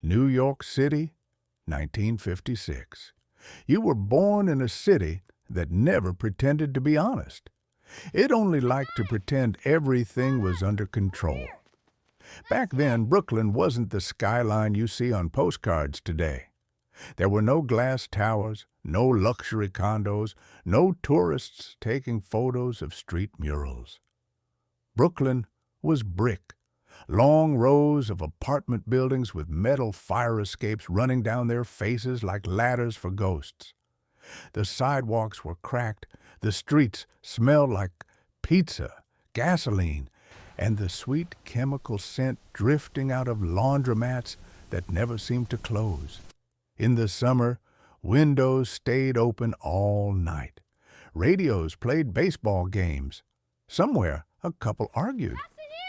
New York City, 1956. You were born in a city that never pretended to be honest. It only liked to pretend everything was under control. Back then, Brooklyn wasn't the skyline you see on postcards today. There were no glass towers, no luxury condos, no tourists taking photos of street murals. Brooklyn was brick, long rows of apartment buildings with metal fire escapes running down their faces like ladders for ghosts. The sidewalks were cracked, the streets smelled like pizza, gasoline, and the sweet chemical scent drifting out of laundromats that never seemed to close. In the summer, windows stayed open all night. Radios played baseball games. Somewhere, a couple argued.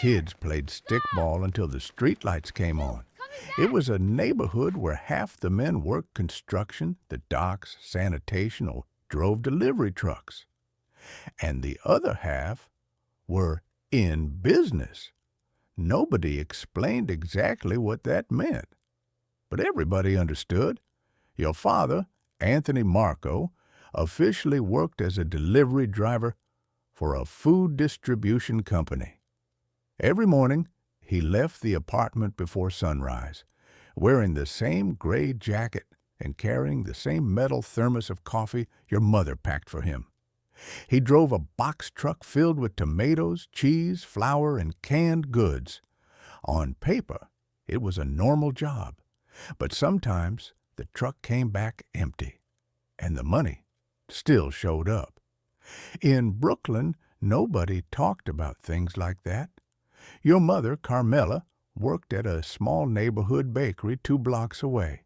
Kids played stickball until the streetlights came on. It was a neighborhood where half the men worked construction, the docks, sanitation, or drove delivery trucks. And the other half were in business. Nobody explained exactly what that meant, but everybody understood. Your father, Anthony Marco, officially worked as a delivery driver for a food distribution company. Every morning, he left the apartment before sunrise, wearing the same gray jacket and carrying the same metal thermos of coffee your mother packed for him. He drove a box truck filled with tomatoes, cheese, flour, and canned goods. On paper, it was a normal job, but sometimes the truck came back empty, and the money still showed up. In Brooklyn, nobody talked about things like that. Your mother, Carmela, worked at a small neighborhood bakery 2 blocks away.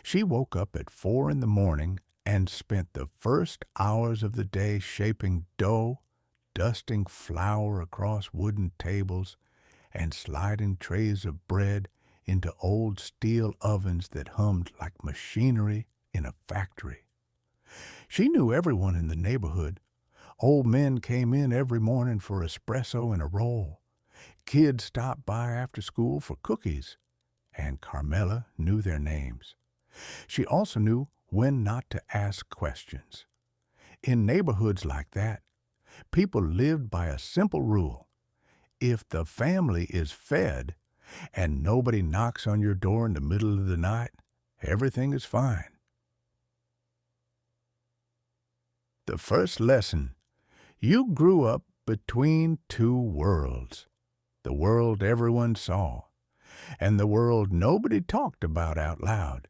She woke up at 4 in the morning and spent the first hours of the day shaping dough, dusting flour across wooden tables, and sliding trays of bread into old steel ovens that hummed like machinery in a factory. She knew everyone in the neighborhood. Old men came in every morning for espresso and a roll. Kids stopped by after school for cookies, and Carmela knew their names. She also knew when not to ask questions. In neighborhoods like that, people lived by a simple rule. If the family is fed and nobody knocks on your door in the middle of the night, everything is fine. The first lesson: you grew up between 2 worlds. The world everyone saw, and the world nobody talked about out loud.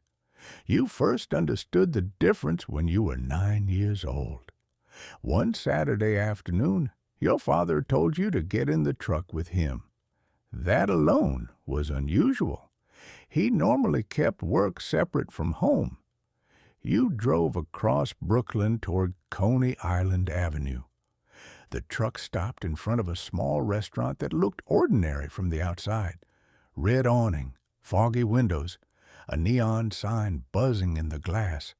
You first understood the difference when you were 9 years old. One Saturday afternoon, your father told you to get in the truck with him. That alone was unusual. He normally kept work separate from home. You drove across Brooklyn toward Coney Island Avenue. The truck stopped in front of a small restaurant that looked ordinary from the outside. Red awning, foggy windows, a neon sign buzzing in the glass.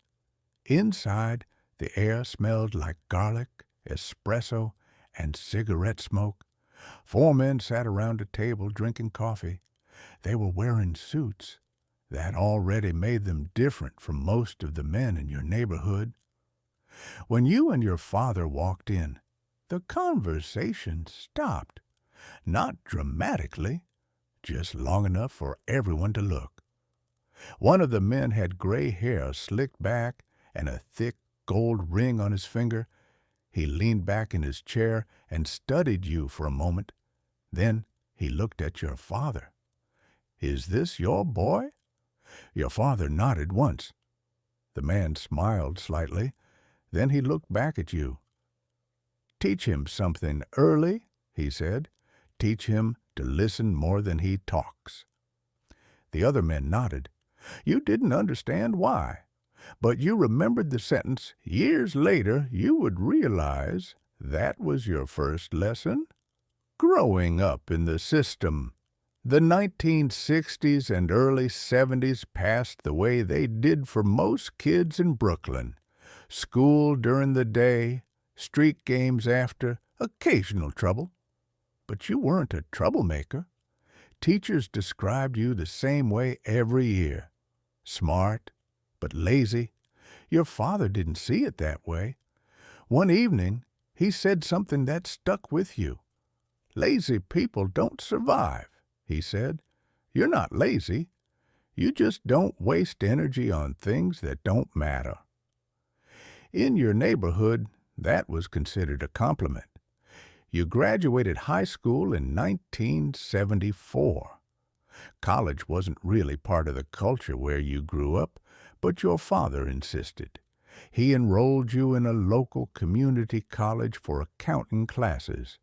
Inside, the air smelled like garlic, espresso, and cigarette smoke. 4 men sat around a table drinking coffee. They were wearing suits. That already made them different from most of the men in your neighborhood. When you and your father walked in, the conversation stopped. Not dramatically, just long enough for everyone to look. One of the men had gray hair slicked back and a thick gold ring on his finger. He leaned back in his chair and studied you for a moment. Then he looked at your father. "Is this your boy?" Your father nodded once. The man smiled slightly. Then he looked back at you. "Teach him something early," he said. "Teach him to listen more than he talks." The other men nodded. You didn't understand why, but you remembered the sentence. Years later, you would realize that was your first lesson. Growing up in the system. The 1960s and early 70s passed the way they did for most kids in Brooklyn. School during the day, street games after, occasional trouble. But you weren't a troublemaker. Teachers described you the same way every year. Smart, but lazy. Your father didn't see it that way. One evening, he said something that stuck with you. Lazy people don't survive, he said. You're not lazy. You just don't waste energy on things that don't matter. In your neighborhood, that was considered a compliment. You graduated high school in 1974. College wasn't really part of the culture where you grew up, but your father insisted. He enrolled you in a local community college for accounting classes,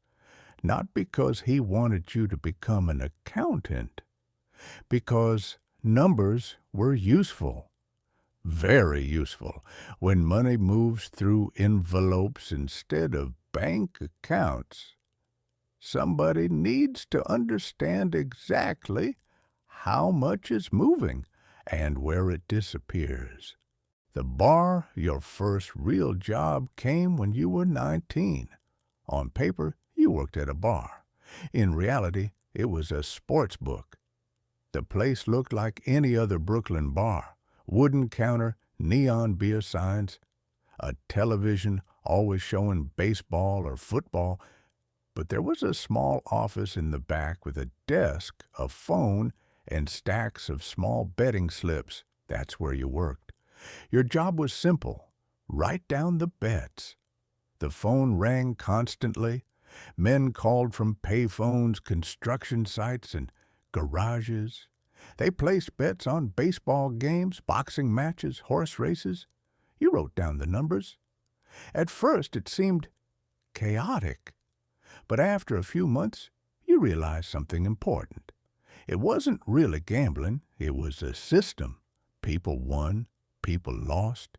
not because he wanted you to become an accountant, because numbers were useful, very useful, when money moves through envelopes instead of bank accounts. Somebody needs to understand exactly how much is moving and where it disappears. The bar, your first real job, came when you were 19. On paper, you worked at a bar. In reality, it was a sports book. The place looked like any other Brooklyn bar. Wooden counter, neon beer signs, a television always showing baseball or football, but there was a small office in the back with a desk, a phone, and stacks of small betting slips. That's where you worked. Your job was simple. Write down the bets. The phone rang constantly. Men called from payphones, construction sites, and garages. They placed bets on baseball games, boxing matches, horse races. You wrote down the numbers. At first it seemed chaotic, but after a few months you realized something important. It wasn't really gambling, it was a system. People won, people lost.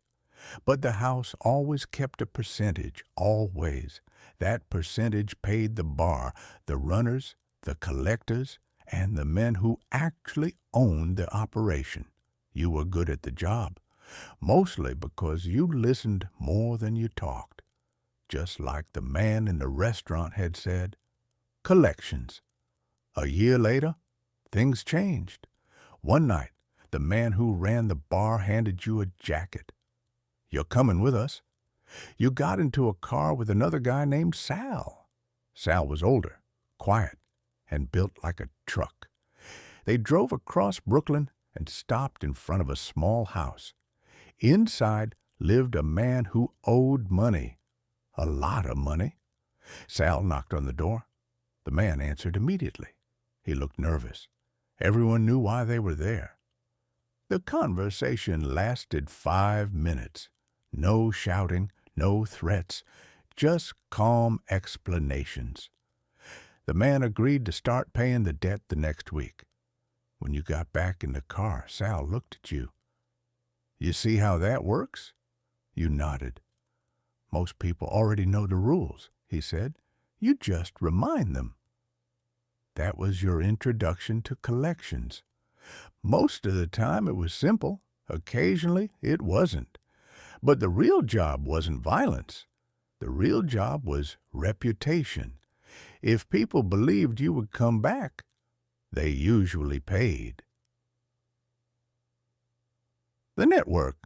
But the house always kept a percentage, always. That percentage paid the bar, the runners, the collectors, and the men who actually owned the operation. You were good at the job, mostly because you listened more than you talked. Just like the man in the restaurant had said, collections. A year later, things changed. One night, the man who ran the bar handed you a jacket. You're coming with us. You got into a car with another guy named Sal. Sal was older, quiet, and built like a truck. They drove across Brooklyn and stopped in front of a small house. Inside lived a man who owed money, a lot of money. Sal knocked on the door. The man answered immediately. He looked nervous. Everyone knew why they were there. The conversation lasted 5 minutes. No shouting, no threats, just calm explanations. The man agreed to start paying the debt the next week. When you got back in the car, Sal looked at you. You see how that works? You nodded. Most people already know the rules, he said. You just remind them. That was your introduction to collections. Most of the time it was simple. Occasionally it wasn't. But the real job wasn't violence. The real job was reputation. If people believed you would come back, they usually paid. The network.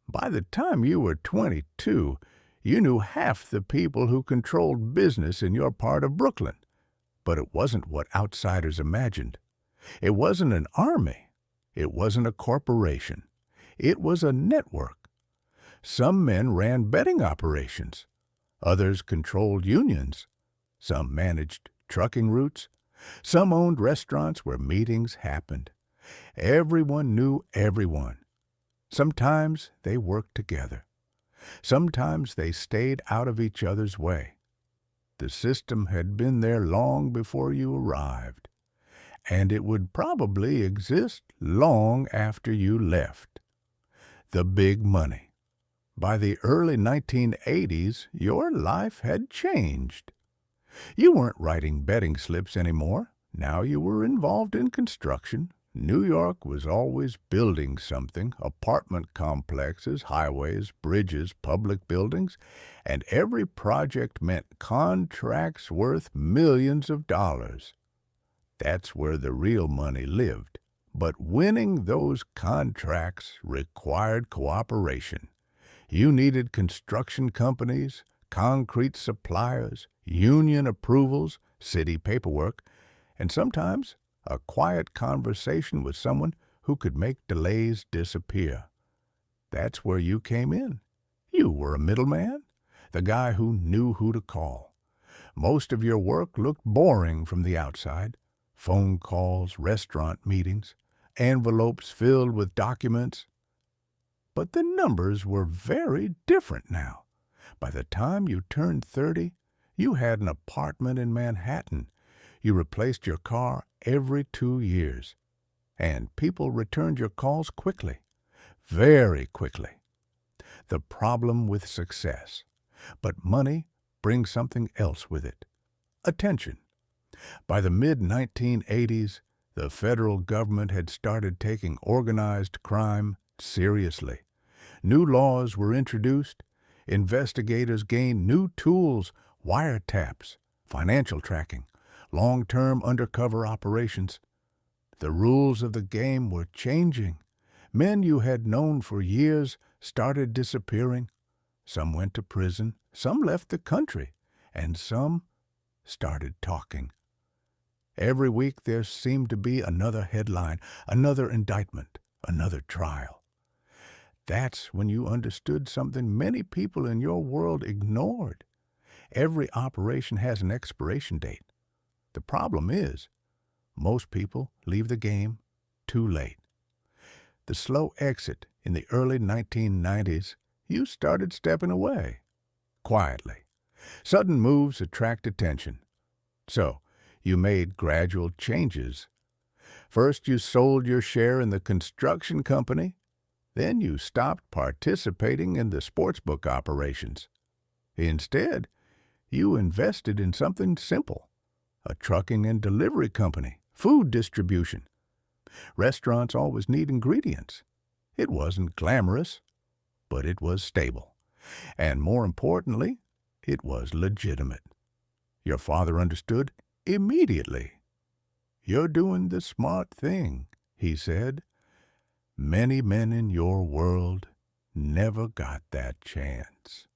By the time you were 22, you knew half the people who controlled business in your part of Brooklyn. But it wasn't what outsiders imagined. It wasn't an army. It wasn't a corporation. It was a network. Some men ran betting operations. Others controlled unions. Some managed trucking routes. Some owned restaurants where meetings happened. Everyone knew everyone. Sometimes they worked together. Sometimes they stayed out of each other's way. The system had been there long before you arrived, and it would probably exist long after you left. The big money. By the early 1980s, your life had changed. You weren't writing betting slips anymore. Now you were involved in construction. New York was always building something, apartment complexes, highways, bridges, public buildings, and every project meant contracts worth millions of dollars. That's where the real money lived. But winning those contracts required cooperation. You needed construction companies, concrete suppliers, union approvals, city paperwork, and sometimes a quiet conversation with someone who could make delays disappear. That's where you came in. You were a middleman, the guy who knew who to call. Most of your work looked boring from the outside. Phone calls, restaurant meetings, envelopes filled with documents. But the numbers were very different now. By the time you turned 30, you had an apartment in Manhattan. You replaced your car every 2 years. And people returned your calls quickly, very quickly. The problem with success. But money brings something else with it. Attention. By the mid-1980s, the federal government had started taking organized crime seriously. New laws were introduced. Investigators gained new tools, wiretaps, financial tracking, long-term undercover operations. The rules of the game were changing. Men you had known for years started disappearing. Some went to prison, some left the country, and some started talking. Every week there seemed to be another headline, another indictment, another trial. That's when you understood something many people in your world ignored. Every operation has an expiration date. The problem is, most people leave the game too late. The slow exit in the early 1990s, you started stepping away, quietly. Sudden moves attract attention. So, you made gradual changes. First, you sold your share in the construction company. Then you stopped participating in the sportsbook operations. Instead, you invested in something simple, a trucking and delivery company, food distribution. Restaurants always need ingredients. It wasn't glamorous, but it was stable. And more importantly, it was legitimate. Your father understood immediately. "You're doing the smart thing," he said. Many men in your world never got that chance.